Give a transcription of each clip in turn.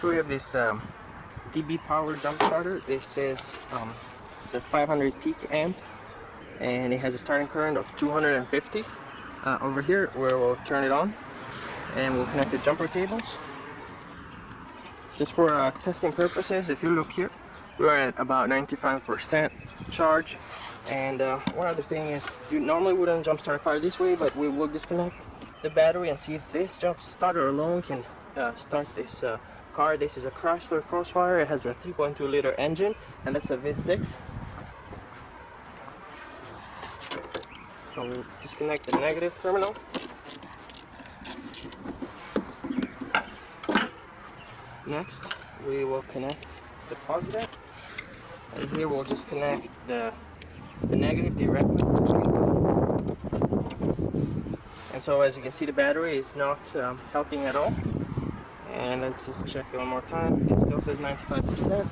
So we have this DBPOWER jump starter. This is the 500 peak amp, and it has a starting current of 250. Over here where we'll turn it on, and we'll connect the jumper cables. Just for testing purposes, if you look here, we're at about 95% charge. And one other thing is, you normally wouldn't jump start a car this way, but we will disconnect the battery and see if this jump starter alone can start this car. This is a Chrysler Crossfire. It has a 3.2 liter engine, and that's a V6. So we'll disconnect the negative terminal. Next, we will connect the positive, and here we'll just connect the negative directly. And so as you can see, the battery is not helping at all. And let's just check it one more time. It still says 95%.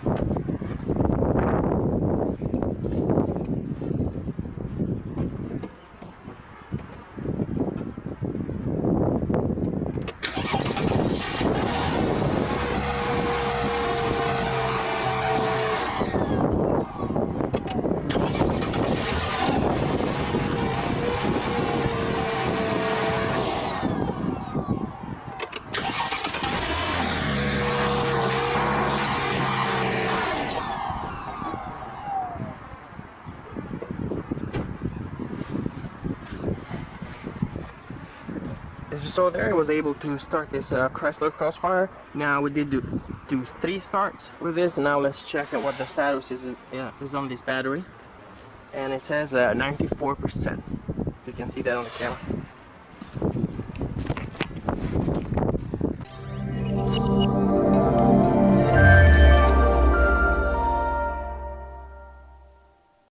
So there I was able to start this Chrysler Crossfire. Now we did do 3 starts with this, and now let's check out what the status is on this battery. And it says 94%. You can see that on the camera.